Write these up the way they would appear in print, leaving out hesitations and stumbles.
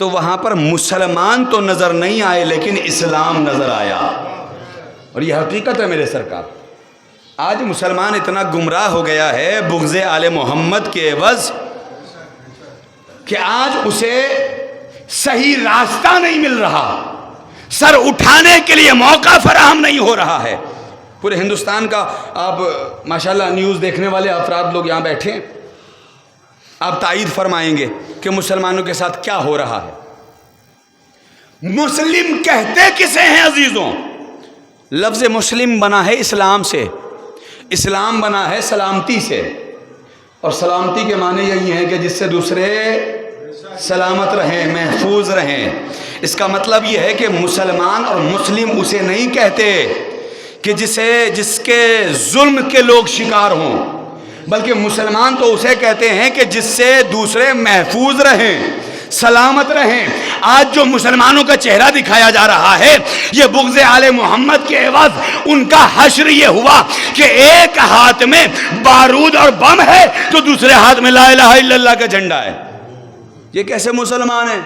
تو وہاں پر مسلمان تو نظر نہیں آئے لیکن اسلام نظر آیا. اور یہ حقیقت ہے میرے سرکار. آج مسلمان اتنا گمراہ ہو گیا ہے بغض آل محمد کے عوض کہ آج اسے صحیح راستہ نہیں مل رہا, سر اٹھانے کے لیے موقع فراہم نہیں ہو رہا ہے. پورے ہندوستان کا آپ ماشاءاللہ نیوز دیکھنے والے افراد لوگ یہاں بیٹھے ہیں, آپ تائید فرمائیں گے کہ مسلمانوں کے ساتھ کیا ہو رہا ہے. مسلم کہتے کسے ہیں عزیزوں؟ لفظ مسلم بنا ہے اسلام سے, اسلام بنا ہے سلامتی سے, اور سلامتی کے معنی یہی ہے کہ جس سے دوسرے سلامت رہیں, محفوظ رہیں. اس کا مطلب یہ ہے کہ مسلمان اور مسلم اسے نہیں کہتے کہ جس کے ظلم کے لوگ شکار ہوں, بلکہ مسلمان تو اسے کہتے ہیں کہ جس سے دوسرے محفوظ رہیں, سلامت رہیں. آج جو مسلمانوں کا چہرہ دکھایا جا رہا ہے یہ بغض آل محمد کے عوض ان کا حشر یہ ہوا کہ ایک ہاتھ میں بارود اور بم ہے تو دوسرے ہاتھ میں لا الہ الا اللہ کا جھنڈا ہے. یہ کیسے مسلمان ہیں,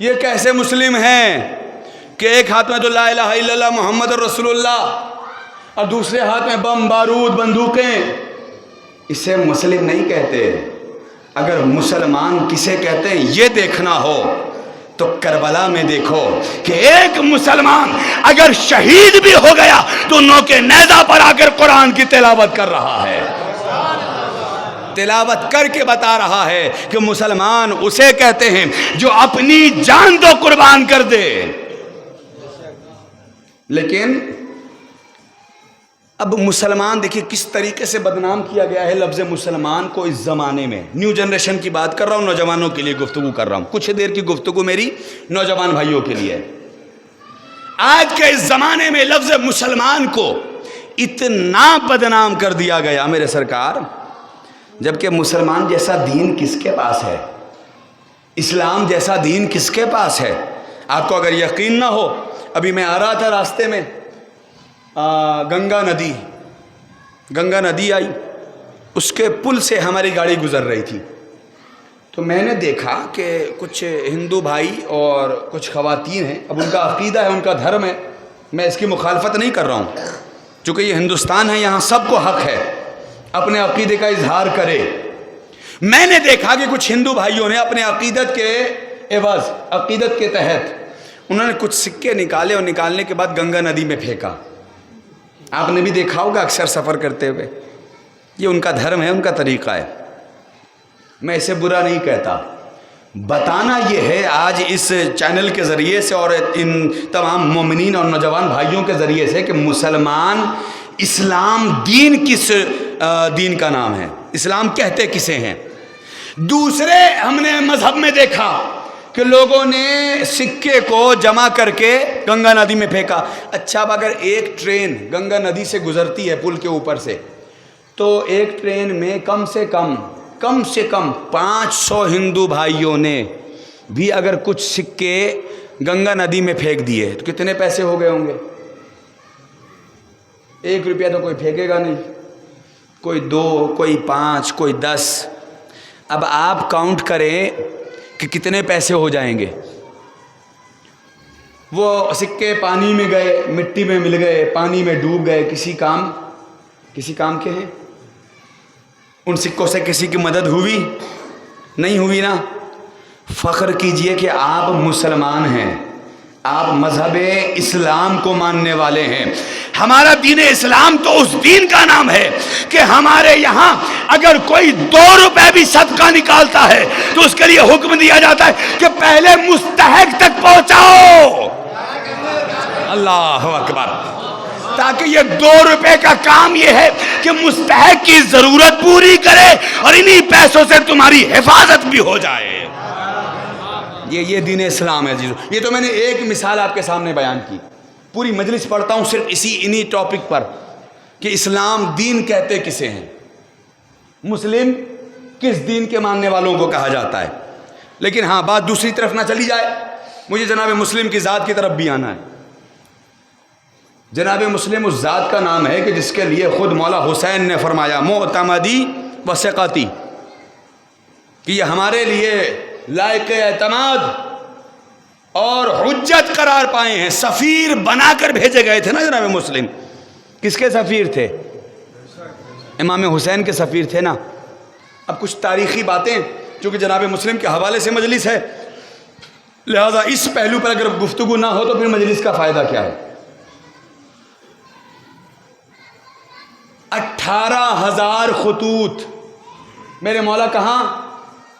یہ کیسے مسلم ہیں کہ ایک ہاتھ میں تو لا الہ الا اللہ محمد رسول اللہ اور دوسرے ہاتھ میں بم بارود بندوقیں. اسے مسلم نہیں کہتے. اگر مسلمان کسے کہتے ہیں یہ دیکھنا ہو تو کربلا میں دیکھو کہ ایک مسلمان اگر شہید بھی ہو گیا تو نوکے نیزہ پر آ کر قرآن کی تلاوت کر رہا ہے, تلاوت کر کے بتا رہا ہے کہ مسلمان اسے کہتے ہیں جو اپنی جان تو قربان کر دے. لیکن اب مسلمان دیکھیے کس طریقے سے بدنام کیا گیا ہے لفظ مسلمان کو اس زمانے میں. نیو جنریشن کی بات کر رہا ہوں, نوجوانوں کے لیے گفتگو کر رہا ہوں. کچھ دیر کی گفتگو میری نوجوان بھائیوں کے لیے. آج کے اس زمانے میں لفظ مسلمان کو اتنا بدنام کر دیا گیا میرے سرکار, جبکہ مسلمان جیسا دین کس کے پاس ہے, اسلام جیسا دین کس کے پاس ہے. آپ کو اگر یقین نہ ہو, ابھی میں آ رہا تھا راستے میں گنگا ندی آئی, اس کے پل سے ہماری گاڑی گزر رہی تھی تو میں نے دیکھا کہ کچھ ہندو بھائی اور کچھ خواتین ہیں. اب ان کا عقیدہ ہے, ان کا دھرم ہے, میں اس کی مخالفت نہیں کر رہا ہوں, چونکہ یہ ہندوستان ہے, یہاں سب کو حق ہے اپنے عقیدے کا اظہار کرے. میں نے دیکھا کہ کچھ ہندو بھائیوں نے اپنے عقیدت کے عوض, عقیدت کے تحت انہوں نے کچھ سکے نکالے اور نکالنے کے بعد گنگا ندی میں پھینکا. آپ نے بھی دیکھا ہوگا اکثر سفر کرتے ہوئے. یہ ان کا دھرم ہے, ان کا طریقہ ہے, میں اسے برا نہیں کہتا. بتانا یہ ہے آج اس چینل کے ذریعے سے اور ان تمام مومنین اور نوجوان بھائیوں کے ذریعے سے کہ مسلمان, اسلام دین کس دین کا نام ہے, اسلام کہتے کسے ہیں. دوسرے ہم نے مذہب میں دیکھا کہ لوگوں نے سکے کو جمع کر کے گنگا ندی میں پھینکا. اچھا اب اگر ایک ٹرین گنگا ندی سے گزرتی ہے پل کے اوپر سے, تو ایک ٹرین میں کم سے کم 500 ہندو بھائیوں نے بھی اگر کچھ سکے گنگا ندی میں پھینک دیے تو کتنے پیسے ہو گئے ہوں گے؟ 1 روپیہ تو کوئی پھینکے گا نہیں, کوئی 2, کوئی 5, کوئی 10. اب آپ کاؤنٹ کریں کہ کتنے پیسے ہو جائیں گے. وہ سکے پانی میں گئے, مٹی میں مل گئے, پانی میں ڈوب گئے, کسی کام کے ہیں؟ ان سکوں سے کسی کی مدد ہوئی؟ نہیں ہوئی نا. فخر کیجئے کہ آپ مسلمان ہیں, آپ مذہب اسلام کو ماننے والے ہیں. ہمارا دین اسلام تو اس دین کا نام ہے کہ ہمارے یہاں اگر کوئی 2 روپے بھی صدقہ نکالتا ہے تو اس کے لیے حکم دیا جاتا ہے کہ پہلے مستحق تک پہنچاؤ. اللہ اکبر. تاکہ یہ 2 روپے کا کام یہ ہے کہ مستحق کی ضرورت پوری کرے اور انہی پیسوں سے تمہاری حفاظت بھی ہو جائے. یہ دین اسلام ہے عزیزو. یہ تو میں نے ایک مثال آپ کے سامنے بیان کی. پوری مجلس پڑھتا ہوں صرف انہی ٹاپک پر کہ اسلام دین کہتے کسے ہیں, مسلم کس دین کے ماننے والوں کو کہا جاتا ہے. لیکن ہاں بات دوسری طرف نہ چلی جائے, مجھے جناب مسلم کی ذات کی طرف بھی آنا ہے. جناب مسلم اس ذات کا نام ہے کہ جس کے لیے خود مولا حسین نے فرمایا معتمدی و ثقتی, کہ یہ ہمارے لیے لائق اعتماد اور حجت قرار پائے ہیں، سفیر بنا کر بھیجے گئے تھے نا جناب مسلم. کس کے سفیر تھے؟ امام حسین کے سفیر تھے نا. اب کچھ تاریخی باتیں، چونکہ جناب مسلم کے حوالے سے مجلس ہے، لہذا اس پہلو پر اگر گفتگو نہ ہو تو پھر مجلس کا فائدہ کیا ہے. 18,000 خطوط میرے مولا کہاں؟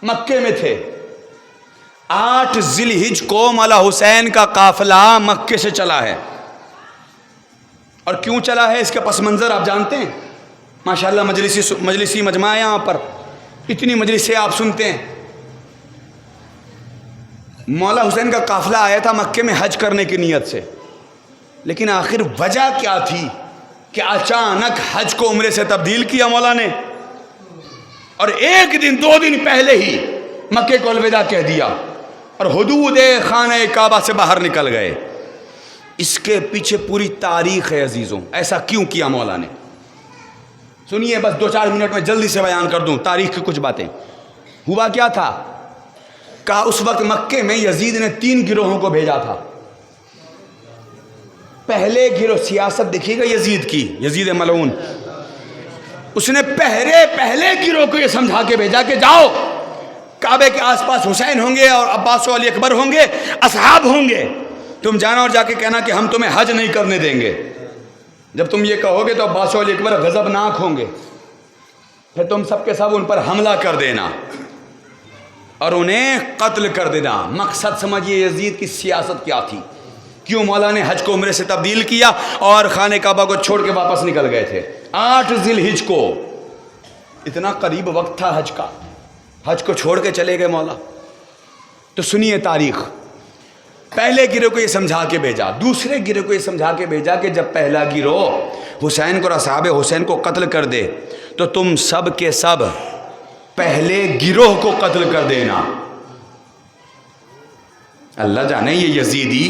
مکے میں تھے. 8 ذی الحجہ کو مولا حسین کا قافلہ مکے سے چلا ہے. اور کیوں چلا ہے اس کا پس منظر آپ جانتے ہیں؟ ماشاءاللہ مجلسی مجمع ہے یہاں پر، اتنی مجلسیں آپ سنتے ہیں. مولا حسین کا قافلہ آیا تھا مکے میں حج کرنے کی نیت سے، لیکن آخر وجہ کیا تھی کہ اچانک حج کو عمرے سے تبدیل کیا مولا نے، اور 1 دن 2 دن پہلے ہی مکے کو الوداع کہہ دیا اور حدود خانہ کعبہ سے باہر نکل گئے. اس کے پیچھے پوری تاریخ ہے عزیزوں. ایسا کیوں کیا مولا نے؟ سنیے، بس 2-4 منٹ میں جلدی سے بیان کر دوں تاریخ کی کچھ باتیں. ہوا کیا تھا؟ کہا اس وقت مکے میں یزید نے 3 گروہوں کو بھیجا تھا. پہلے گروہ، سیاست دیکھیے گا یزید کی، یزید ملعون، اس نے پہلے گروہ کو یہ سمجھا کے بھیجا کہ جاؤ کعبے کے آس پاس حسین ہوں گے اور عباس و علی اکبر ہوں گے، اصحاب ہوں گے، تم جانا اور جا کے کہنا کہ ہم تمہیں حج نہیں کرنے دیں گے. جب تم یہ کہو گے تو عباس و علی اکبر غضبناک ہوں گے، پھر تم سب کے سب ان پر حملہ کر دینا اور انہیں قتل کر دینا. مقصد سمجھیے یزید کی سیاست کیا تھی، کیوں مولا نے حج کو عمرے سے تبدیل کیا اور خانہ کعبہ کو چھوڑ کے واپس نکل گئے تھے 8 ذی الحجہ کو. اتنا قریب وقت تھا حج کا، حج کو چھوڑ کے چلے گئے مولا. تو سنیے تاریخ. پہلے گروہ کو یہ سمجھا کے بھیجا، دوسرے گروہ کو یہ سمجھا کے بھیجا کہ جب پہلا گروہ حسین کو اور اصحاب حسین کو قتل کر دے تو تم سب کے سب پہلے گروہ کو قتل کر دینا. اللہ جانے یہ یزیدی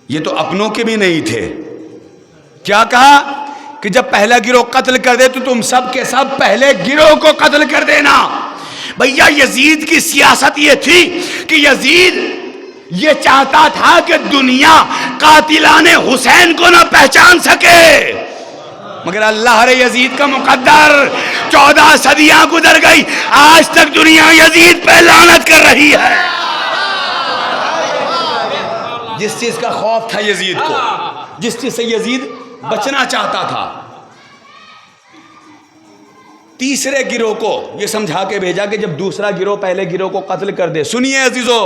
یہ تو اپنوں کے بھی نہیں تھے. کیا کہا کہ جب پہلا گروہ قتل کر دے تو تم سب کے سب پہلے گروہ کو قتل کر دینا. بھیا یزید کی سیاست یہ تھی کہ یزید یہ چاہتا تھا کہ دنیا قاتلان حسین کو نہ پہچان سکے، مگر اللہ رے یزید کا مقدر 14 صدیاں گزر گئی، آج تک دنیا یزید پہ لعنت کر رہی ہے. جس چیز کا خوف تھا یزید کو، جس چیز سے یزید بچنا چاہتا تھا، تیسرے گروہ کو یہ سمجھا کے بھیجا کہ جب دوسرا گروہ پہلے گروہ کو قتل کر دے، سنیے عزیزو،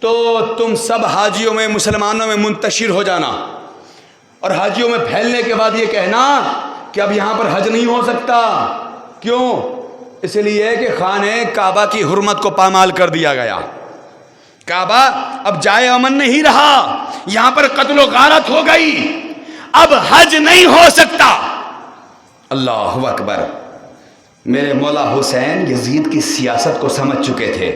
تو تم سب حاجیوں میں مسلمانوں میں منتشر ہو جانا اور حاجیوں میں پھیلنے کے بعد یہ کہنا کہ اب یہاں پر حج نہیں ہو سکتا. کیوں؟ اس لیے کہ خانہ کعبہ کی حرمت کو پامال کر دیا گیا. کعبہ اب جائے امن نہیں رہا، یہاں پر قتل و غارت ہو گئی، اب حج نہیں ہو سکتا. اللہ اکبر. میرے مولا حسین یزید کی سیاست کو سمجھ چکے تھے.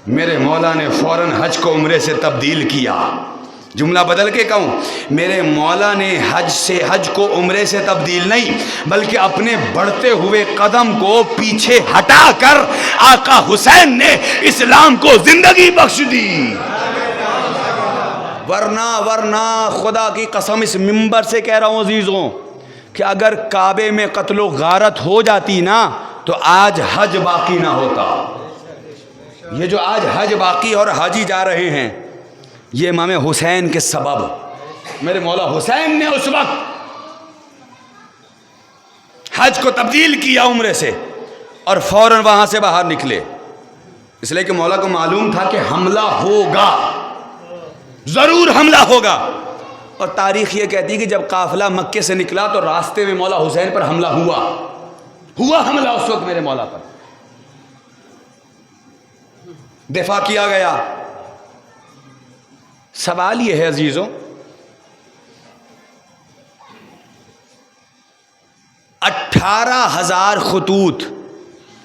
میرے مولا نے فوراً حج کو عمرے سے تبدیل کیا. جملہ بدل کے کہوں، میرے مولا نے حج کو عمرے سے تبدیل نہیں بلکہ اپنے بڑھتے ہوئے قدم کو پیچھے ہٹا کر آقا حسین نے اسلام کو زندگی بخش دی. ورنہ خدا کی قسم اس منبر سے کہہ رہا ہوں عزیزوں کہ اگر کعبے میں قتل و غارت ہو جاتی نا تو آج حج باقی نہ ہوتا. یہ جو آج حج باقی اور حاجی جا رہے ہیں یہ امام حسین کے سبب. میرے مولا حسین نے اس وقت حج کو تبدیل کیا عمرے سے اور فوراً وہاں سے باہر نکلے، اس لیے کہ مولا کو معلوم تھا کہ حملہ ہوگا، ضرور حملہ ہوگا. اور تاریخ یہ کہتی ہے کہ جب قافلہ مکے سے نکلا تو راستے میں مولا حسین پر حملہ ہوا حملہ اس وقت میرے مولا پر. دفاع کیا گیا. سوال یہ ہے عزیزوں، 18,000 خطوط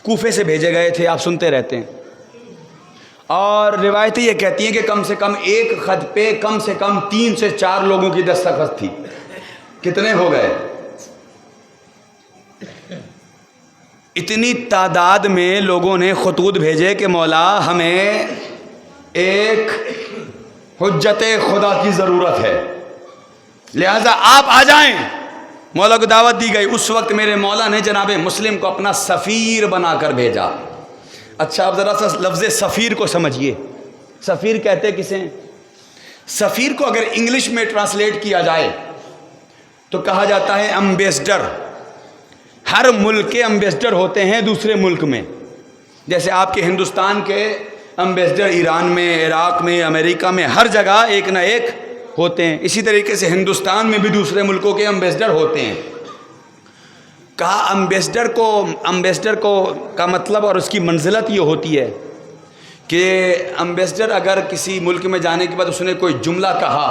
کوفے سے بھیجے گئے تھے، آپ سنتے رہتے ہیں، اور روایتیں یہ کہتی ہیں کہ کم سے کم ایک خط پہ کم سے کم 3 سے 4 لوگوں کی دستخط تھی. کتنے ہو گئے؟ اتنی تعداد میں لوگوں نے خطوط بھیجے کہ مولا ہمیں ایک حجت خدا کی ضرورت ہے، لہذا آپ آ جائیں۔ مولا کو دعوت دی گئی۔ اس وقت میرے مولا نے جناب مسلم کو اپنا سفیر بنا کر بھیجا۔ اچھا آپ ذرا سا لفظ سفیر کو سمجھیے۔ سفیر کہتے کسے ہیں؟ سفیر کو اگر انگلش میں ٹرانسلیٹ کیا جائے تو کہا جاتا ہے امبیسڈر۔ ہر ملک کے امبیسڈر ہوتے ہیں دوسرے ملک میں، جیسے آپ کے ہندوستان کے امبیسڈر ایران میں، عراق میں، امریکہ میں، ہر جگہ ایک نہ ایک ہوتے ہیں۔ اسی طریقے سے ہندوستان میں بھی دوسرے ملکوں کے امبیسڈر ہوتے ہیں۔ کہا امبیسڈر کو کا مطلب اور اس کی منزلت یہ ہوتی ہے کہ امبیسڈر اگر کسی ملک میں جانے کے بعد اس نے کوئی جملہ کہا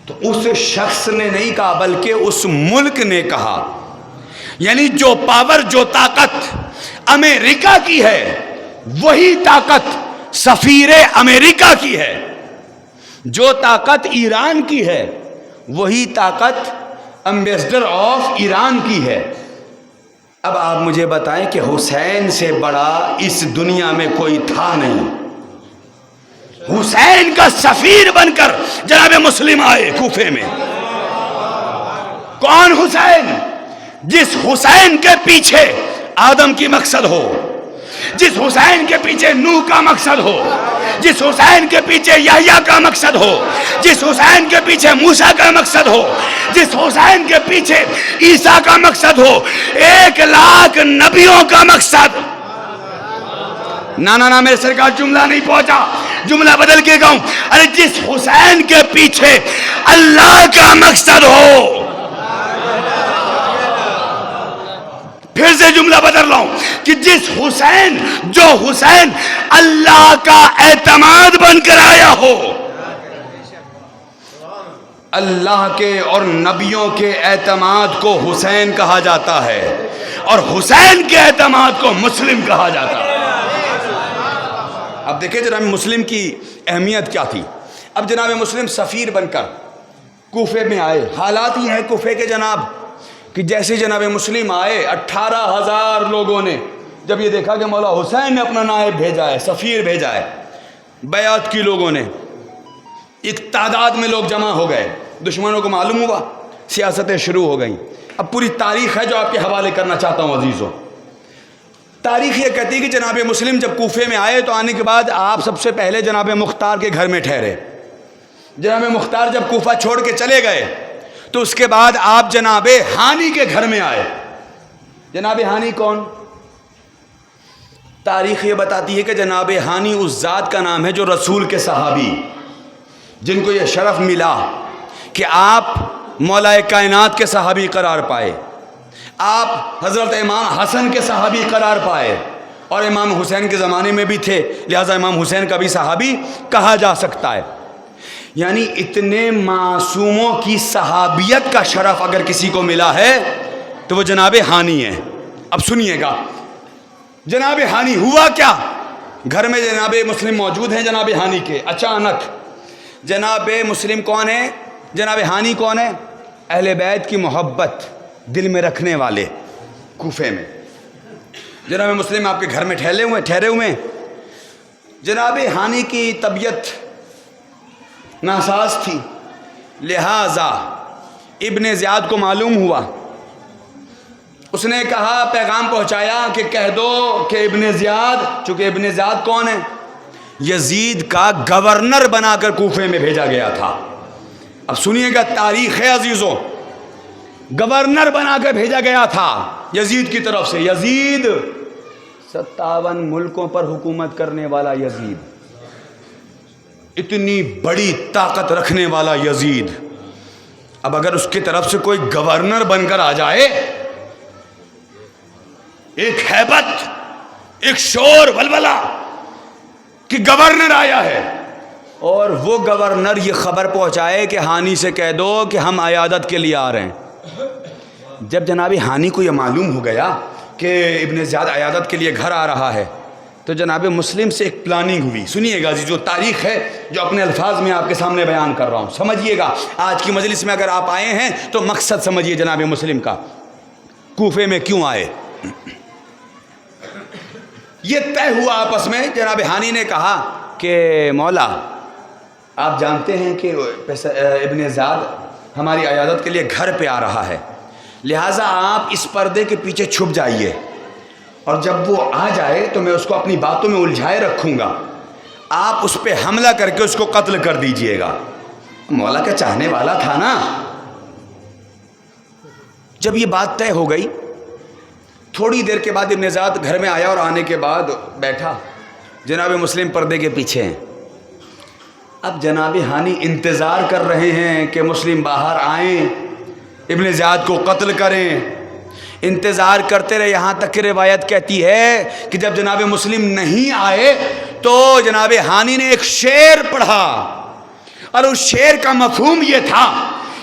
تو اس شخص نے نہیں کہا بلکہ اس ملک نے کہا، یعنی جو پاور، جو طاقت امریکہ کی ہے وہی طاقت سفیر امریکہ کی ہے، جو طاقت ایران کی ہے وہی طاقت امبیسڈر آف ایران کی ہے۔ اب آپ مجھے بتائیں کہ حسین سے بڑا اس دنیا میں کوئی تھا نہیں۔ حسین کا سفیر بن کر جناب مسلم آئے کوفے میں۔ کون حسین؟ جس حسین کے پیچھے آدم کی مقصد ہو، جس حسین کے پیچھے نوح کا مقصد ہو، جس حسین کے پیچھے یحییٰ کا مقصد ہو، جس حسین کے پیچھے موسیٰ کا مقصد ہو، جس حسین کے پیچھے عیسیٰ کا مقصد ہو، 1,00,000 نبیوں کا مقصد۔ نا میرے سرکار جملہ نہیں پہنچا، جملہ بدل کے کہوں، ارے جس حسین کے پیچھے اللہ کا مقصد ہو، پھر سے جملہ بدل رہا ہوں کہ جس حسین، جو حسین اللہ کا اعتماد بن کر آیا ہو، اللہ کے اور نبیوں کے اعتماد کو حسین کہا جاتا ہے اور حسین کے اعتماد کو مسلم کہا جاتا ہے۔ اب دیکھیں جناب مسلم کی اہمیت کیا تھی۔ اب جناب مسلم سفیر بن کر کوفے میں آئے۔ حالات ہی ہیں کوفے کے جناب کہ جیسے جناب مسلم آئے 18,000 لوگوں نے جب یہ دیکھا کہ مولا حسین نے اپنا نائب بھیجا ہے، سفیر بھیجا ہے، بیعت کی لوگوں نے، ایک تعداد میں لوگ جمع ہو گئے۔ دشمنوں کو معلوم ہوا، سیاستیں شروع ہو گئیں۔ اب پوری تاریخ ہے جو آپ کے حوالے کرنا چاہتا ہوں عزیزوں۔ تاریخ یہ کہتی ہے کہ جناب مسلم جب کوفے میں آئے تو آنے کے بعد آپ سب سے پہلے جناب مختار کے گھر میں ٹھہرے۔ جناب مختار جب کوفہ چھوڑ کے چلے گئے تو اس کے بعد آپ جناب ہانی کے گھر میں آئے۔ جناب ہانی کون؟ تاریخ یہ بتاتی ہے کہ جناب ہانی اس ذات کا نام ہے جو رسول کے صحابی، جن کو یہ شرف ملا کہ آپ مولا کائنات کے صحابی قرار پائے، آپ حضرت امام حسن کے صحابی قرار پائے، اور امام حسین کے زمانے میں بھی تھے، لہذا امام حسین کا بھی صحابی کہا جا سکتا ہے۔ یعنی اتنے معصوموں کی صحابیت کا شرف اگر کسی کو ملا ہے تو وہ جناب ہانی ہے۔ اب سنیے گا جناب ہانی ہوا کیا۔ گھر میں جناب مسلم موجود ہیں جناب ہانی کے، اچانک جناب مسلم کون ہے؟ جناب ہانی کون ہے؟ اہل بیت کی محبت دل میں رکھنے والے کوفے میں۔ جناب مسلم آپ کے گھر میں ٹھہرے ہوئے۔ جناب ہانی کی طبیعت ناساز تھی، لہذا ابن زیاد کو معلوم ہوا، اس نے کہا، پیغام پہنچایا کہ کہہ دو کہ ابن زیاد، چونکہ ابن زیاد کون ہے؟ یزید کا گورنر بنا کر کوفے میں بھیجا گیا تھا۔ اب سنیے گا تاریخ ہے عزیزوں، گورنر بنا کر بھیجا گیا تھا یزید کی طرف سے۔ یزید 57 ملکوں پر حکومت کرنے والا یزید، اتنی بڑی طاقت رکھنے والا یزید، اب اگر اس کی طرف سے کوئی گورنر بن کر آ جائے، ایک ہیبت، ایک شور ولولہ کہ گورنر آیا ہے، اور وہ گورنر یہ خبر پہنچائے کہ ہانی سے کہہ دو کہ ہم عیادت کے لیے آ رہے ہیں۔ جب جناب ہانی کو یہ معلوم ہو گیا کہ ابن زیاد عیادت کے لیے گھر آ رہا ہے تو جناب مسلم سے ایک پلاننگ ہوئی۔ سنیے گا جو تاریخ ہے جو اپنے الفاظ میں آپ کے سامنے بیان کر رہا ہوں، سمجھیے گا۔ آج کی مجلس میں اگر آپ آئے ہیں تو مقصد سمجھیے جناب مسلم کا، کوفے میں کیوں آئے۔ یہ طے ہوا آپس میں، جناب ہانی نے کہا کہ مولا آپ جانتے ہیں کہ ابن زیاد ہماری عیادت کے لیے گھر پہ آ رہا ہے، لہٰذا آپ اس پردے کے پیچھے چھپ جائیے، اور جب وہ آ جائے تو میں اس کو اپنی باتوں میں الجھائے رکھوں گا، آپ اس پہ حملہ کر کے اس کو قتل کر دیجئے گا۔ مولا کا چاہنے والا تھا نا۔ جب یہ بات طے ہو گئی، تھوڑی دیر کے بعد ابن زیاد گھر میں آیا اور آنے کے بعد بیٹھا، جناب مسلم پردے کے پیچھے ہیں۔ اب جناب ہانی انتظار کر رہے ہیں کہ مسلم باہر آئیں، ابن زیاد کو قتل کریں، انتظار کرتے رہے، یہاں تک کہ روایت کہتی ہے کہ جب جناب مسلم نہیں آئے تو جناب ہانی نے ایک شعر پڑھا، اور اس شعر کا مفہوم یہ تھا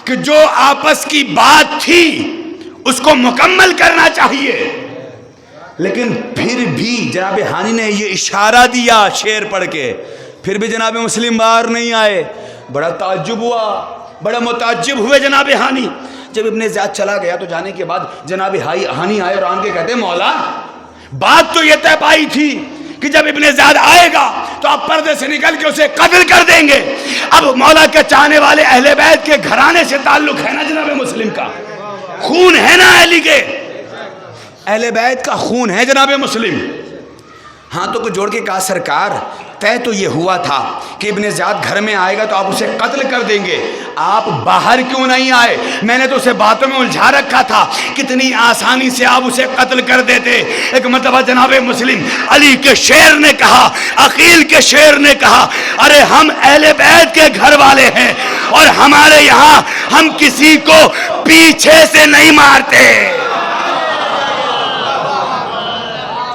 کہ جو آپس کی بات تھی اس کو مکمل کرنا چاہیے، لیکن پھر بھی جناب ہانی نے یہ اشارہ دیا شعر پڑھ کے، پھر بھی جناب مسلم باہر نہیں آئے۔ بڑا تعجب ہوا، بڑا متعجب ہوئے جناب ہانی۔ جب ابن زیاد چلا گیا تو جانے کے بعد جناب ہانی آئے اور آن کے کہتے مولا بات تو یہ طے پائی تھی کہ جب ابن زیاد آئے گا تو آپ پردے سے نکل کے اسے قتل کر دیں گے۔ اب مولا کے چاہنے والے اہل بیت کے گھرانے سے تعلق ہے نا جناب مسلم کا، خون ہے نا علی کے، اہل بیت کا خون ہے جناب مسلم۔ ہاتھوں کو جوڑ کے کہا سرکار طے تو یہ ہوا تھا کہ ابن زیاد گھر میں آئے گا تو آپ اسے قتل کر دیں گے، آپ باہر کیوں نہیں آئے؟ میں نے تو اسے باتوں میں الجھا رکھا تھا، کتنی آسانی سے آپ اسے قتل کر دیتے۔ ایک مرتبہ جناب مسلم علی کے شعر نے کہا، عقیل کے شعر نے کہا، ارے ہم اہل بیت کے گھر والے ہیں اور ہمارے یہاں ہم کسی کو پیچھے سے نہیں مارتے،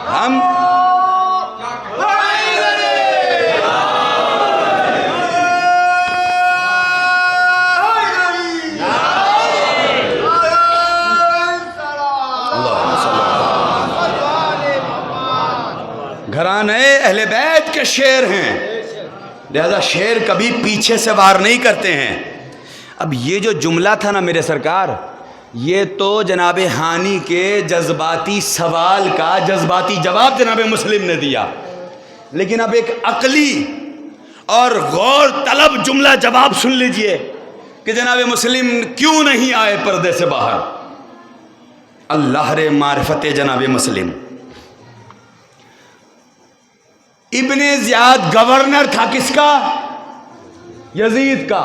ہم گھرانے اہل بیت کے شعر ہیں، لہذا شعر کبھی پیچھے سے وار نہیں کرتے ہیں۔ اب یہ جو جملہ تھا نا میرے سرکار، یہ تو جناب ہانی کے جذباتی سوال کا جذباتی جواب جناب مسلم نے دیا، لیکن اب ایک عقلی اور غور طلب جملہ جواب سن لیجئے کہ جناب مسلم کیوں نہیں آئے پردے سے باہر۔ اللہ رے معرفت جناب مسلم، ابن زیاد گورنر تھا کس کا؟ یزید کا،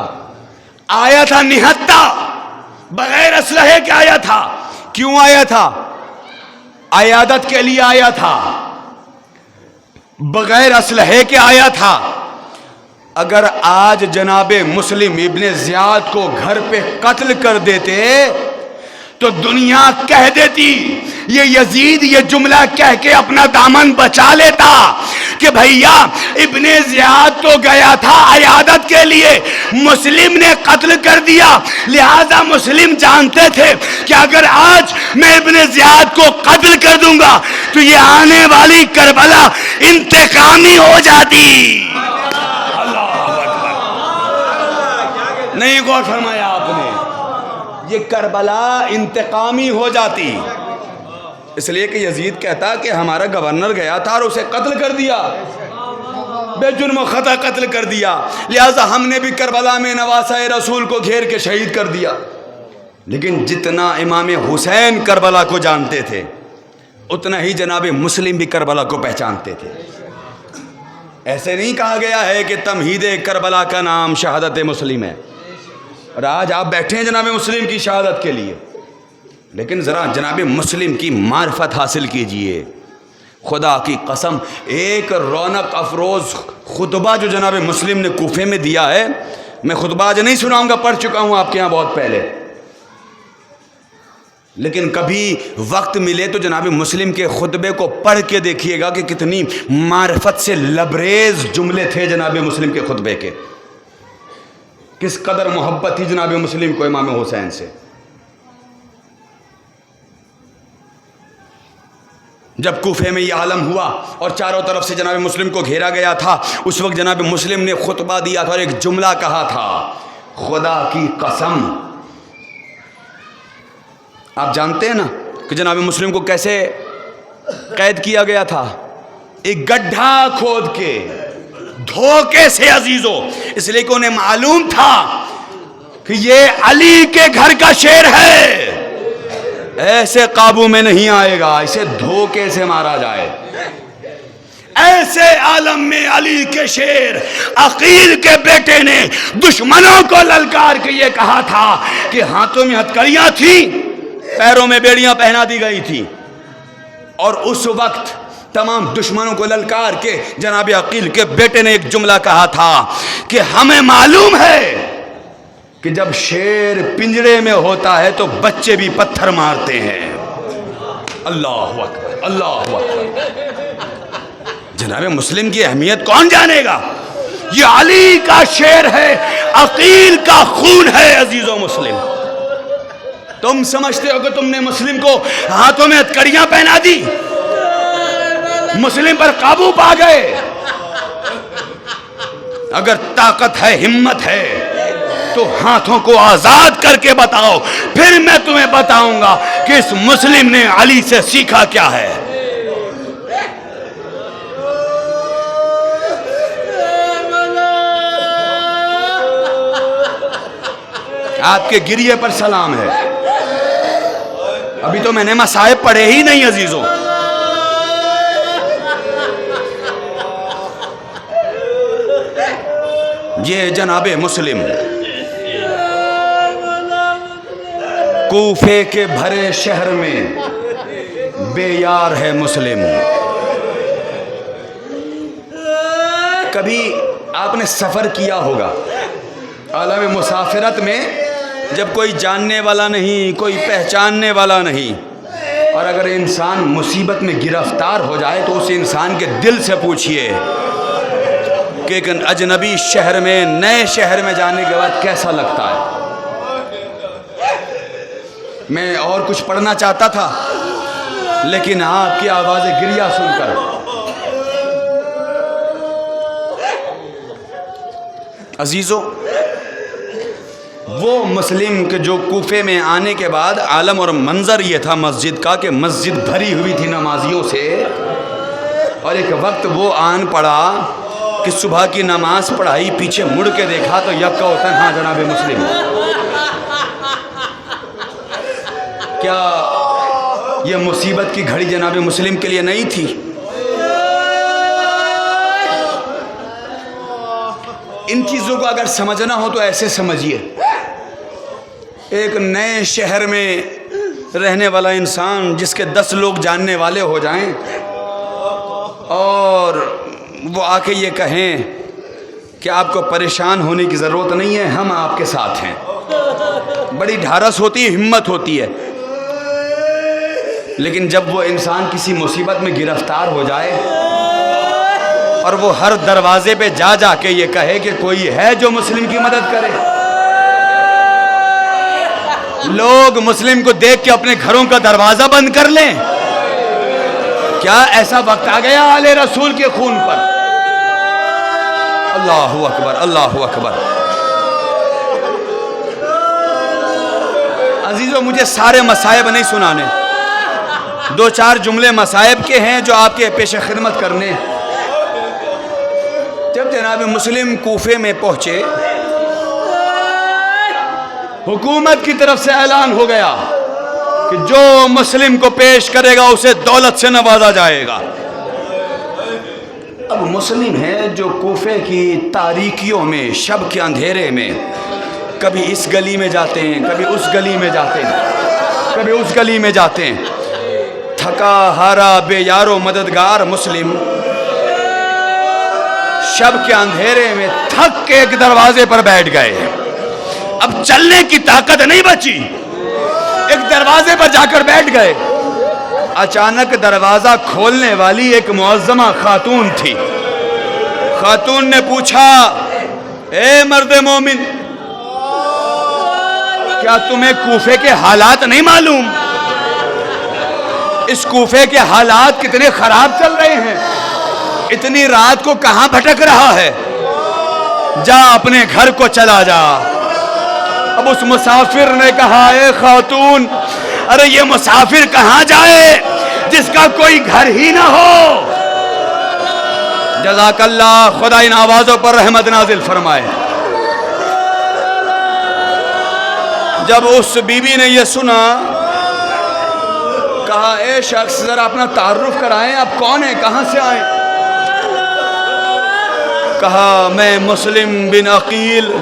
آیا تھا نہتا، بغیر اسلحے کے آیا تھا۔ کیوں آیا تھا؟ عیادت کے لیے آیا تھا، بغیر اسلحے کے آیا تھا۔ اگر آج جناب مسلم ابن زیاد کو گھر پہ قتل کر دیتے تو دنیا کہہ دیتی، یہ یزید یہ جملہ کہہ کے اپنا دامن بچا لیتا کہ بھیا ابن زیاد تو گیا تھا عیادت کے لیے، مسلم نے قتل کر دیا، لہذا مسلم جانتے تھے کہ اگر آج میں ابن زیاد کو قتل کر دوں گا تو یہ آنے والی کربلا انتقامی ہو جاتی۔ نہیں غور فرمایا آپ نے، یہ کربلا انتقامی ہو جاتی، اس لیے کہ یزید کہتا کہ ہمارا گورنر گیا تھا اور اسے قتل کر دیا، بے جرم و خطا قتل کر دیا، لہٰذا ہم نے بھی کربلا میں نواسۂ رسول کو گھیر کے شہید کر دیا۔ لیکن جتنا امام حسین کربلا کو جانتے تھے اتنا ہی جناب مسلم بھی کربلا کو پہچانتے تھے۔ ایسے نہیں کہا گیا ہے کہ تمہید کربلا کا نام شہادت مسلم ہے، اور آج آپ بیٹھے ہیں جناب مسلم کی شہادت کے لیے، لیکن ذرا جناب مسلم کی معرفت حاصل کیجئے۔ خدا کی قسم ایک رونق افروز خطبہ جو جناب مسلم نے کوفے میں دیا ہے، میں خطبہ آج نہیں سناؤں گا، پڑھ چکا ہوں آپ کے ہاں بہت پہلے، لیکن کبھی وقت ملے تو جناب مسلم کے خطبے کو پڑھ کے دیکھیے گا کہ کتنی معرفت سے لبریز جملے تھے جناب مسلم کے خطبے کے، کس قدر محبت تھی جناب مسلم کو امام حسین سے۔ جب کوفے میں یہ عالم ہوا اور چاروں طرف سے جناب مسلم کو گھیرا گیا تھا، اس وقت جناب مسلم نے خطبہ دیا تھا اور ایک جملہ کہا تھا، خدا کی قسم۔ آپ جانتے ہیں نا کہ جناب مسلم کو کیسے قید کیا گیا تھا؟ ایک گڈھا کھود کے دھوکے سے عزیزوں، اس لیے کہ انہیں معلوم تھا کہ یہ علی کے گھر کا شیر ہے، ایسے قابو میں نہیں آئے گا، اسے دھوکے سے مارا جائے۔ ایسے عالم میں علی کے شیر عقیل کے بیٹے نے دشمنوں کو للکار کے یہ کہا تھا کہ ہاتھوں میں ہتھکڑیاں تھیں، پیروں میں بیڑیاں پہنا دی گئی تھی، اور اس وقت تمام دشمنوں کو للکار کے جناب عقیل کے بیٹے نے ایک جملہ کہا تھا کہ ہمیں معلوم ہے کہ جب شیر پنجرے میں ہوتا ہے تو بچے بھی پتھر مارتے ہیں۔ اللہ اکبر، اللہ اکبر۔ جناب مسلم کی اہمیت کون جانے گا؟ یہ علی کا شیر ہے، عقیل کا خون ہے عزیزو مسلم۔ تم سمجھتے ہو کہ تم نے مسلم کو ہاتھوں میں ہتھکڑیاں پہنا دی، مسلم پر قابو پا گئے؟ اگر طاقت ہے، ہمت ہے تو ہاتھوں کو آزاد کر کے بتاؤ، پھر میں تمہیں بتاؤں گا کہ اس مسلم نے علی سے سیکھا کیا ہے۔ آپ کے گریے پر سلام ہے، ابھی تو میں نے مصائب پڑھے ہی نہیں عزیزوں۔ یہ جناب مسلم کوفے کے بھرے شہر میں بے یار ہے مسلم۔ کبھی آپ نے سفر کیا ہوگا عالم مسافرت میں، جب کوئی جاننے والا نہیں، کوئی پہچاننے والا نہیں، اور اگر انسان مصیبت میں گرفتار ہو جائے تو اس انسان کے دل سے پوچھئے کہ ایک اجنبی شہر میں، نئے شہر میں جانے کے بعد کیسا لگتا ہے۔ میں اور کچھ پڑھنا چاہتا تھا لیکن آپ کی آواز گریہ سن کر عزیزو، وہ مسلم کے جو کوفے میں آنے کے بعد عالم اور منظر یہ تھا مسجد کا کہ مسجد بھری ہوئی تھی نمازیوں سے، اور ایک وقت وہ آن پڑا کہ صبح کی نماز پڑھائی، پیچھے مڑ کے دیکھا تو یکا و تنہا جناب مسلم۔ کیا یہ مصیبت کی گھڑی جناب مسلم کے لیے نہیں تھی؟ ان چیزوں کو اگر سمجھنا ہو تو ایسے سمجھیے، ایک نئے شہر میں رہنے والا انسان جس کے 10 لوگ جاننے والے ہو جائیں اور وہ آ کے یہ کہیں کہ آپ کو پریشان ہونے کی ضرورت نہیں ہے، ہم آپ کے ساتھ ہیں، بڑی ڈھارس ہوتی ہے، ہمت ہوتی ہے۔ لیکن جب وہ انسان کسی مصیبت میں گرفتار ہو جائے اور وہ ہر دروازے پہ جا جا کے یہ کہے کہ کوئی ہے جو مسلم کی مدد کرے، لوگ مسلم کو دیکھ کے اپنے گھروں کا دروازہ بند کر لیں، کیا ایسا وقت آ گیا آل رسول کے خون پر؟ اللہ اکبر، اللہ اکبر۔ عزیزو، مجھے سارے مصائب نہیں سنانے، 2-4 جملے مصائب کے ہیں جو آپ کے پیش خدمت کرنے۔ جب جناب مسلم کوفے میں پہنچے، حکومت کی طرف سے اعلان ہو گیا کہ جو مسلم کو پیش کرے گا اسے دولت سے نوازا جائے گا۔ اب مسلم ہیں جو کوفے کی تاریکیوں میں، شب کے اندھیرے میں، کبھی اس گلی میں جاتے ہیں، کبھی اس گلی میں جاتے ہیں، کبھی اس گلی میں جاتے ہیں، تھکا ہارا بے یارو مددگار مسلم شب کے اندھیرے میں تھک کے ایک دروازے پر بیٹھ گئے۔ اب چلنے کی طاقت نہیں بچی، ایک دروازے پر جا کر بیٹھ گئے۔ اچانک دروازہ کھولنے والی ایک معظمہ خاتون تھی۔ خاتون نے پوچھا، اے مرد مومن، کیا تمہیں کوفے کے حالات نہیں معلوم؟ اس کوفے کے حالات کتنے خراب چل رہے ہیں، اتنی رات کو کہاں بھٹک رہا ہے؟ جا اپنے گھر کو چلا جا۔ اب اس مسافر نے کہا، اے خاتون، ارے یہ مسافر کہاں جائے جس کا کوئی گھر ہی نہ ہو؟ جزاک اللہ، خدا ان آوازوں پر رحمت نازل فرمائے۔ جب اس بی بی نے یہ سنا، کہا اے شخص ذرا اپنا تعارف کرائیں، آپ کون ہیں، کہاں سے آئیں؟ کہا میں مسلم بن عقیل،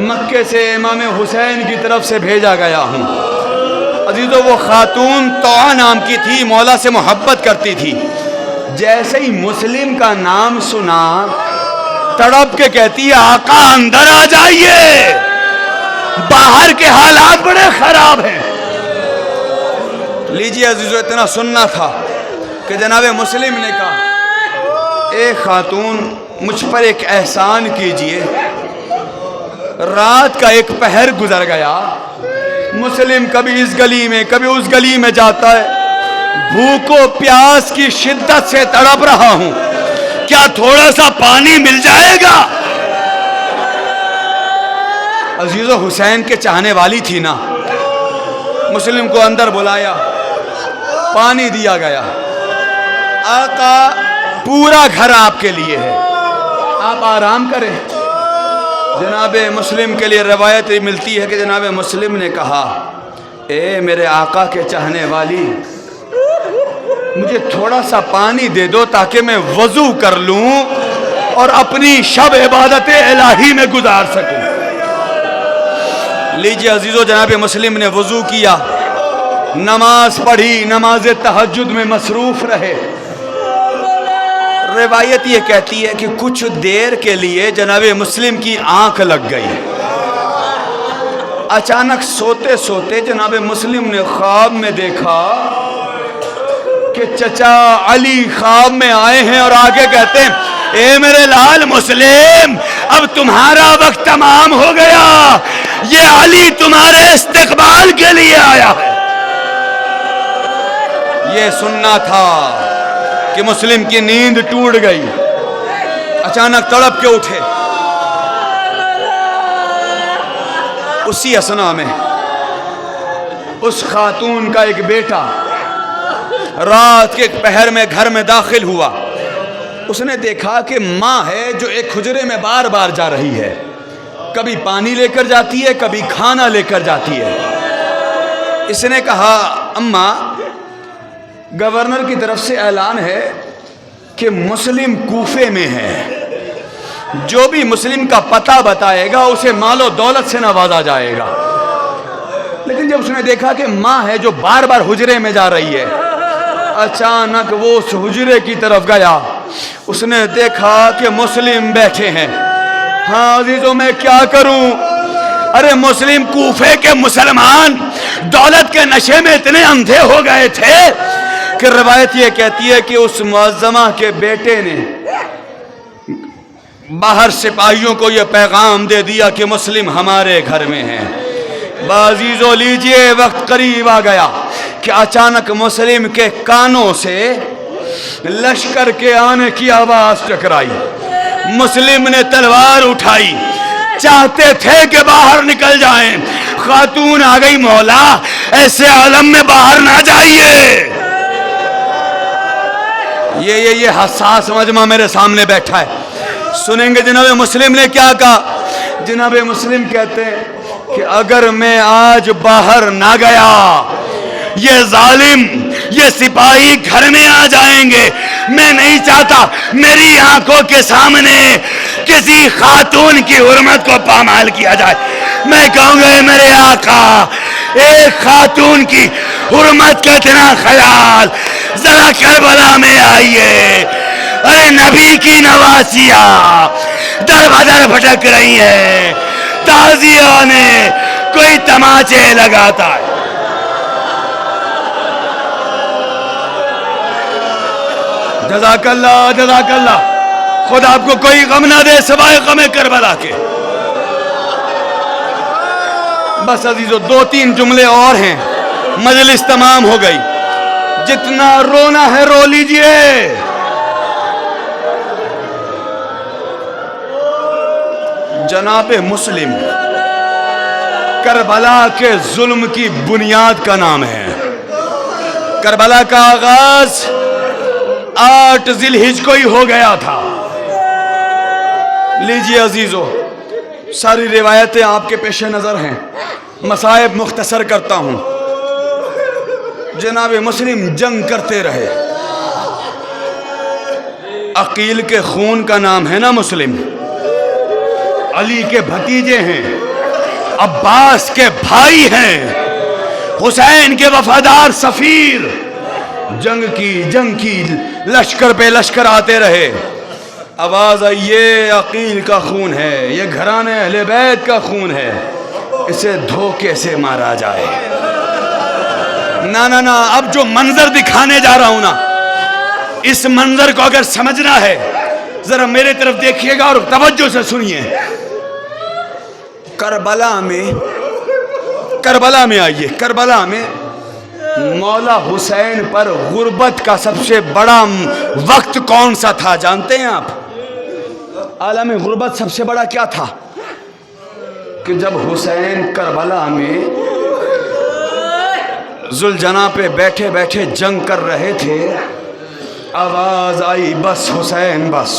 مکے سے امام حسین کی طرف سے بھیجا گیا ہوں۔ عزیزو وہ خاتون طوع نام کی تھی، مولا سے محبت کرتی تھی۔ جیسے ہی مسلم کا نام سنا تڑپ کے کہتی ہے آقا اندر آ جائیے، باہر کے حالات بڑے خراب ہیں۔ لیجیے عزیزو، اتنا سننا تھا کہ جناب مسلم نے کہا اے خاتون مجھ پر ایک احسان کیجئے، رات کا ایک پہر گزر گیا، مسلم کبھی اس گلی میں کبھی اس گلی میں جاتا ہے، بھوک و پیاس کی شدت سے تڑپ رہا ہوں، کیا تھوڑا سا پانی مل جائے گا؟ عزیزو حسین کے چاہنے والی تھی نا، مسلم کو اندر بلایا، پانی دیا گیا۔ آقا پورا گھر آپ کے لیے ہے، آپ آرام کریں۔ جناب مسلم کے لیے روایت ملتی ہے کہ جناب مسلم نے کہا اے میرے آقا کے چاہنے والی، مجھے تھوڑا سا پانی دے دو تاکہ میں وضو کر لوں اور اپنی شب عبادت الہی میں گزار سکوں۔ لیجیے عزیزو، جناب مسلم نے وضو کیا، نماز پڑھی، نماز تہجد میں مصروف رہے۔ روایت یہ کہتی ہے کہ کچھ دیر کے لیے جناب مسلم کی آنکھ لگ گئی۔ اچانک سوتے سوتے جناب مسلم نے خواب میں دیکھا کہ چچا علی خواب میں آئے ہیں اور آگے کہتے ہیں اے میرے لال مسلم، اب تمہارا وقت تمام ہو گیا، یہ علی تمہارے استقبال کے لیے آیا ہے۔ یہ سننا تھا کہ مسلم کی نیند ٹوٹ گئی، اچانک تڑپ کے اٹھے۔ اسی اثنا میں اس خاتون کا ایک بیٹا رات کے ایک پہر میں گھر میں داخل ہوا۔ اس نے دیکھا کہ ماں ہے جو ایک حجرے میں بار بار جا رہی ہے، کبھی پانی لے کر جاتی ہے، کبھی کھانا لے کر جاتی ہے۔ اس نے کہا اماں، گورنر کی طرف سے اعلان ہے کہ مسلم کوفے میں ہے، جو بھی مسلم کا پتہ بتائے گا اسے مال و دولت سے نوازا جائے گا۔ لیکن جب اس نے دیکھا کہ ماں ہے جو بار بار حجرے میں جا رہی ہے، اچانک وہ اس حجرے کی طرف گیا، اس نے دیکھا کہ مسلم بیٹھے ہیں۔ ہاں عزیزوں، میں کیا کروں؟ ارے مسلم کوفے کے مسلمان دولت کے نشے میں اتنے اندھے ہو گئے تھے کہ روایت یہ کہتی ہے کہ اس معظمہ کے بیٹے نے باہر سپاہیوں کو یہ پیغام دے دیا کہ مسلم ہمارے گھر میں ہیں۔ عزیزو لیجئے، وقت قریب آ گیا کہ اچانک مسلم کے کانوں سے لشکر کے آنے کی آواز ٹکرائی۔ مسلم نے تلوار اٹھائی، چاہتے تھے کہ باہر نکل جائیں، خاتون آ گئی، مولا ایسے عالم میں باہر نہ جائیے۔ یہ حساس مجمع میرے سامنے بیٹھا ہے، سنیں گے جناب مسلم نے کیا کہا۔ جناب مسلم کہتے ہیں کہ اگر میں آج باہر نہ گیا، یہ ظالم، یہ سپاہی گھر میں آ جائیں گے۔ میں نہیں چاہتا میری آنکھوں کے سامنے کسی خاتون کی حرمت کو پامال کیا جائے۔ میں کہوں گا میرے آقا، ایک خاتون کی حرمت کا اتنا خیال، ذرا کربلا میں آئیے۔ ارے نبی کی نواسیاں در بدر بھٹک رہی ہیں، تازیوں نے کوئی تماچے لگاتا ہے۔ جزاک اللہ، جزاک اللہ، خدا آپ کو کوئی غم نہ دے سوائے غم کربلا کے۔ بس عزیزو، 2-3 جملے اور ہیں، مجلس تمام ہو گئی۔ جتنا رونا ہے رو لیجئے۔ جناب مسلم کربلا کے ظلم کی بنیاد کا نام ہے۔ کربلا کا آغاز 8 ذی-الحجہ کو ہی ہو گیا تھا۔ لیجیے عزیزو، ساری روایتیں آپ کے پیش نظر ہیں، مصائب مختصر کرتا ہوں۔ جناب مسلم جنگ کرتے رہے، عقیل کے خون کا نام ہے نا مسلم، علی کے بھتیجے ہیں، عباس کے بھائی ہیں، حسین کے وفادار سفیر، جنگ کی لشکر پہ لشکر آتے رہے۔ آواز آئی یہ عقیل کا خون ہے، یہ گھرانے اہل بیت کا خون ہے، اسے دھوکے سے مارا جائے۔ نا اب جو منظر دکھانے جا رہا ہوں نا، اس منظر کو اگر سمجھنا ہے ذرا میرے طرف دیکھیے گا اور توجہ سے سنیے۔ کربلا میں آئیے، کربلا میں مولا حسین پر غربت کا سب سے بڑا وقت کون سا تھا جانتے ہیں آپ؟ عالم غربت سب سے بڑا کیا تھا؟ کہ جب حسین کربلا میں ذوالجناح پہ بیٹھے بیٹھے جنگ کر رہے تھے، آواز آئی بس حسین بس۔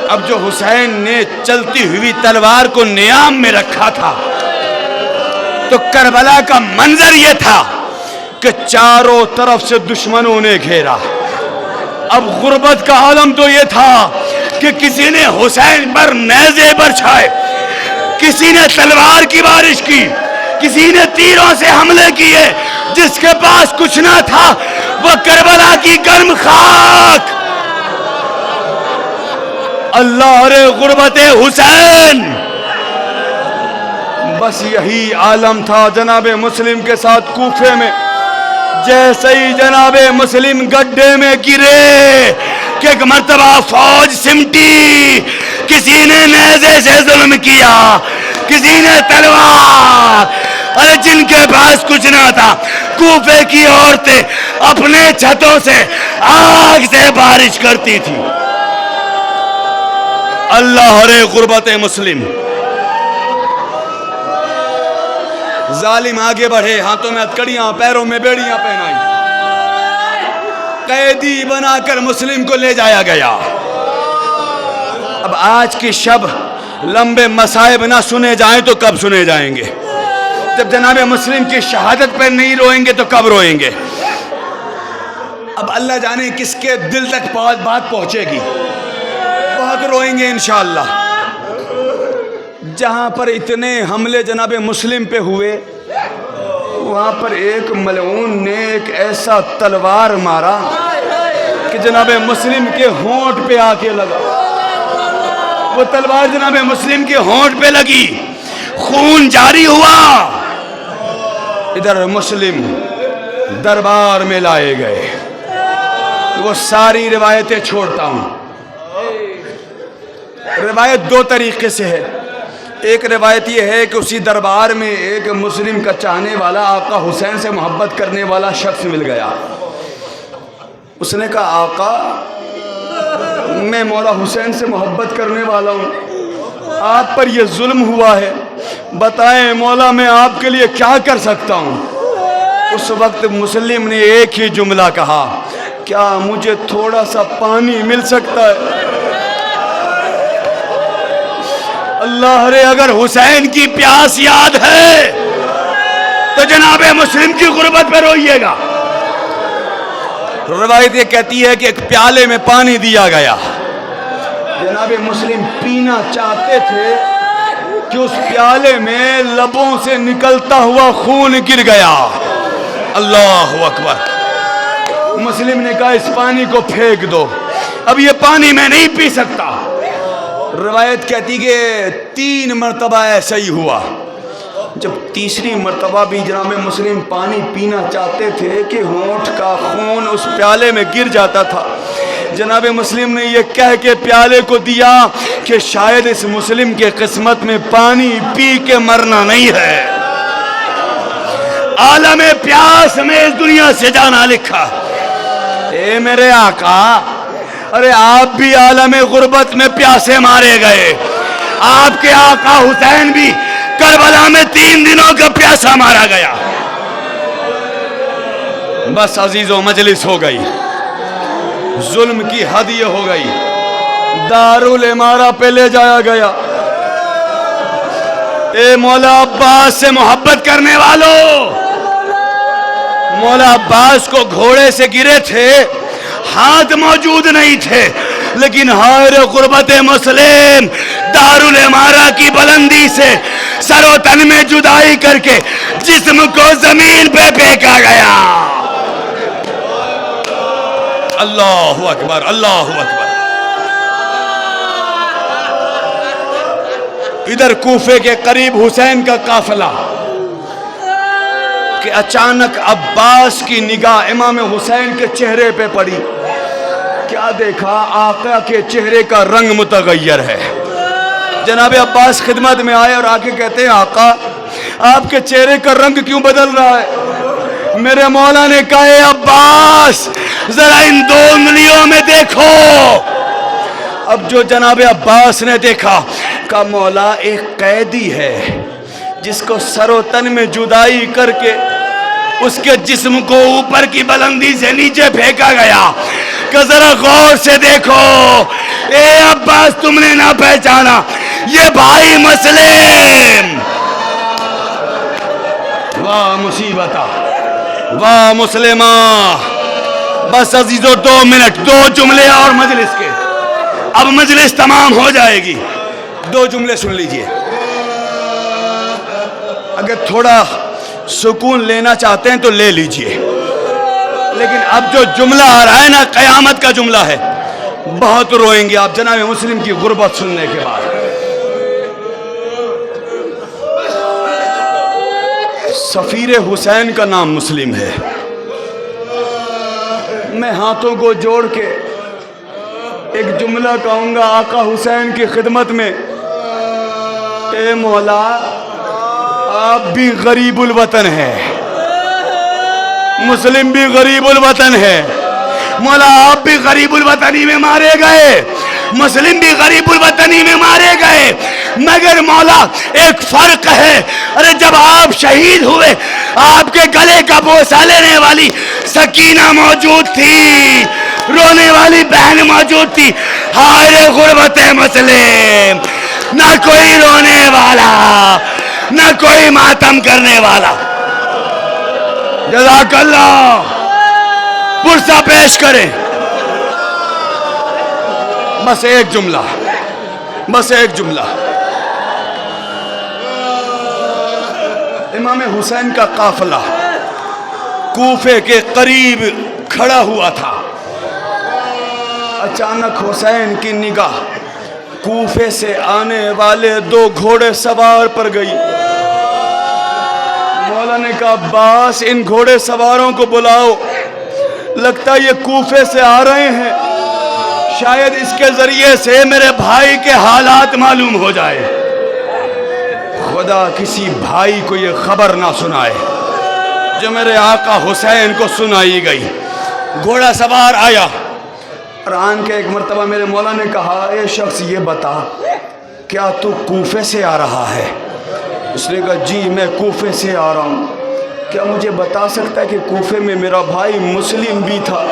اب جو حسین نے چلتی ہوئی تلوار کو نیام میں رکھا تھا، تو کربلا کا منظر یہ تھا کہ چاروں طرف سے دشمنوں نے گھیرا۔ اب غربت کا عالم تو یہ تھا کہ کسی نے حسین پر نیزے برچھائے، کسی نے تلوار کی بارش کی، کسی نے تیروں سے حملے کیے، جس کے پاس کچھ نہ تھا وہ کربلا کی گرم خاک۔ اللہ رے غربت حسین، بس یہی عالم تھا جناب مسلم کے ساتھ کوفے میں۔ جیسے ہی جناب مسلم گڈھے میں گرے کہ ایک مرتبہ فوج سمٹی، کسی نے نیزے سے ظلم کیا، کسی نے تلوار، ارے جن کے پاس کچھ نہ تھا، کوفے کی عورتیں اپنے چھتوں سے آگ سے بارش کرتی تھی۔ اللہ رے غربت مسلم۔ ظالم آگے بڑھے، ہاتھوں میں ہتکڑیاں، پیروں میں بیڑیاں پہنائی، قیدی بنا کر مسلم کو لے جایا گیا۔ اب آج کی شب لمبے مصائب نہ سنے جائیں تو کب سنے جائیں گے؟ جب جناب مسلم کی شہادت پر نہیں روئیں گے تو کب روئیں گے؟ اب اللہ جانے کس کے دل تک بات پہنچے گی، بہت روئیں گے انشاءاللہ۔ جہاں پر اتنے حملے جناب مسلم پہ ہوئے، وہاں پر ایک ملعون نے ایک ایسا تلوار مارا کہ جناب مسلم کے ہونٹ پہ آ کے لگا۔ وہ تلوار جناب مسلم کے ہونٹ پہ لگی، خون جاری ہوا۔ ادھر مسلم دربار میں لائے گئے۔ وہ ساری روایتیں چھوڑتا ہوں۔ روایت دو طریقے سے ہے۔ ایک روایت یہ ہے کہ اسی دربار میں ایک مسلم کا چاہنے والا، آقا حسین سے محبت کرنے والا شخص مل گیا۔ اس نے کہا آقا میں مولا حسین سے محبت کرنے والا ہوں، آپ پر یہ ظلم ہوا ہے، بتائیں مولا میں آپ کے لیے کیا کر سکتا ہوں؟ اس وقت مسلم نے ایک ہی جملہ کہا، کیا مجھے تھوڑا سا پانی مل سکتا ہے؟ اللہ رے اگر حسین کی پیاس یاد ہے تو جناب مسلم کی غربت پہ روئیے گا۔ روایت یہ کہتی ہے کہ ایک پیالے میں پانی دیا گیا، جناب مسلم پینا چاہتے تھے کہ اس پیالے میں لبوں سے نکلتا ہوا خون گر گیا۔ اللہ اکبر۔ مسلم نے کہا اس پانی کو پھینک دو، اب یہ پانی میں نہیں پی سکتا۔ روایت کہتی کہ 3 مرتبہ ایسا ہی ہوا۔ جب تیسری مرتبہ بھی جناب مسلم پانی پینا چاہتے تھے کہ ہونٹ کا خون اس پیالے میں گر جاتا تھا، جناب مسلم نے یہ کہہ کے پیالے کو دیا کہ شاید اس مسلم کے قسمت میں پانی پی کے مرنا نہیں ہے، عالم پیاس میں اس دنیا سے جانا لکھا۔ اے میرے آقا، ارے آپ بھی عالم غربت میں پیاسے مارے گئے، آپ کے آقا حسین بھی کربلا میں 3 دنوں کا پیاسا مارا گیا۔ بس عزیزو مجلس ہو گئی، ظلم کی حد یہ ہو گئی، دارالامارہ پہ لے جایا گیا۔ اے مولا عباس سے محبت کرنے والوں، مولا عباس کو گھوڑے سے گرے تھے، ہاتھ موجود نہیں تھے، لیکن ہائے غربت مسلم، دارالامارہ کی بلندی سے سر و تن میں جدائی کر کے جسم کو زمین پہ پھینکا گیا۔ اللہ اکبر، اللہ اکبر۔ ادھر کوفے کے قریب حسین کا قافلہ کہ اچانک عباس کی نگاہ امام حسین کے چہرے پہ پڑی۔ کیا دیکھا؟ آقا کے چہرے کا رنگ متغیر ہے۔ جناب عباس خدمت میں آئے اور آکے کہتے ہیں آقا آپ کے چہرے کا رنگ کیوں بدل رہا ہے؟ میرے مولا نے کہا اے عباس ذرا ان دو انگلیوں میں دیکھو۔ اب جو جناب عباس نے دیکھا کہ مولا ایک قیدی ہے جس کو سر و تن میں جدائی کر کے اس کے جسم کو اوپر کی بلندی سے نیچے پھینکا گیا، کہ ذرا غور سے دیکھو۔ اے عباس تم نے نہ پہچانا یہ بھائی مسلم۔ واہ مصیبتہ، واہ مسلمہ۔ بس عزیزو 2 منٹ، 2 جملے اور مجلس کے، اب مجلس تمام ہو جائے گی۔ 2 جملے سن لیجئے، اگر تھوڑا سکون لینا چاہتے ہیں تو لے لیجئے، لیکن اب جو جملہ آ رہا ہے نا قیامت کا جملہ ہے، بہت روئیں گے آپ جناب مسلم کی غربت سننے کے بعد۔ سفیر حسین کا نام مسلم ہے۔ میں ہاتھوں کو جوڑ کے ایک جملہ کہوں گا آقا حسین کی خدمت میں، اے مولا آپ بھی غریب الوطن ہیں، مسلم بھی غریب الوطن ہے۔ مولا آپ بھی غریب الوطنی میں مارے گئے، مسلم بھی غریب الوطنی میں مارے گئے، مگر مولا ایک فرق ہے، ارے جب آپ شہید ہوئے آپ کے گلے کا بوسہ لینے والی سکینہ موجود تھی، رونے والی بہن موجود تھی۔ ہائے غربت مسلم، نہ کوئی رونے والا، نہ کوئی ماتم کرنے والا۔ جزاک اللہ، پرسہ پیش کریں۔ بس ایک جملہ، بس ایک جملہ۔ امام حسین کا قافلہ کوفے کے قریب کھڑا ہوا تھا، اچانک حسین کی نگاہ کوفے سے آنے والے 2 گھوڑے سوار پر گئی۔ مولا نے کہا عباس ان گھوڑے سواروں کو بلاؤ، لگتا یہ کوفے سے آ رہے ہیں، شاید اس کے ذریعے سے میرے بھائی کے حالات معلوم ہو جائے۔ خدا کسی بھائی کو یہ خبر نہ سنائے جو میرے آقا حسین کو سنائی گئی۔ گھوڑا سوار آیا اور آن کے ایک مرتبہ میرے مولا نے کہا اے شخص یہ بتا کیا تو کوفے سے آ رہا ہے؟ اس نے کہا جی میں کوفے سے آ رہا ہوں۔ کیا مجھے بتا سکتا ہے کہ کوفے میں میرا بھائی مسلم بھی تھا؟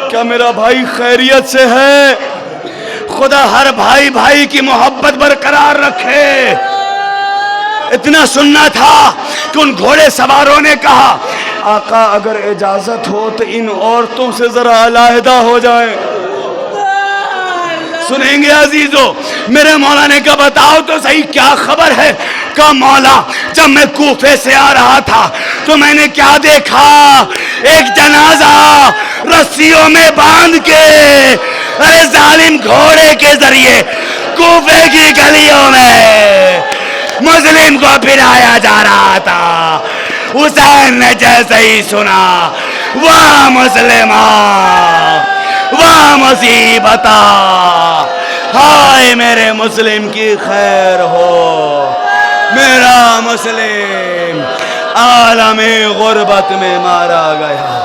کیا میرا بھائی خیریت سے ہے؟ خدا ہر بھائی بھائی کی محبت برقرار رکھے۔ اتنا سننا تھا کہ ان گھوڑے سواروں نے کہا آقا اگر اجازت ہو تو ان عورتوں سے ذرا علیحدہ ہو جائیں۔ سنیں گے عزیزو؟ میرے مولا نے کہا بتاؤ تو صحیح کیا خبر ہے؟ کہا مولا جب میں کوفے سے آ رہا تھا تو میں نے کیا دیکھا، ایک جنازہ رسیوں میں باندھ کے ارے ظالم گھوڑے کے ذریعے کوفے کی گلیوں میں مسلم کو پھرایا جا رہا تھا۔ حسین نے جیسے ہی سنا واہ مسلمہ، واہ مصیبتہ، ہائے میرے مسلم کی خیر ہو، میرا مسلم عالم غربت میں مارا گیا۔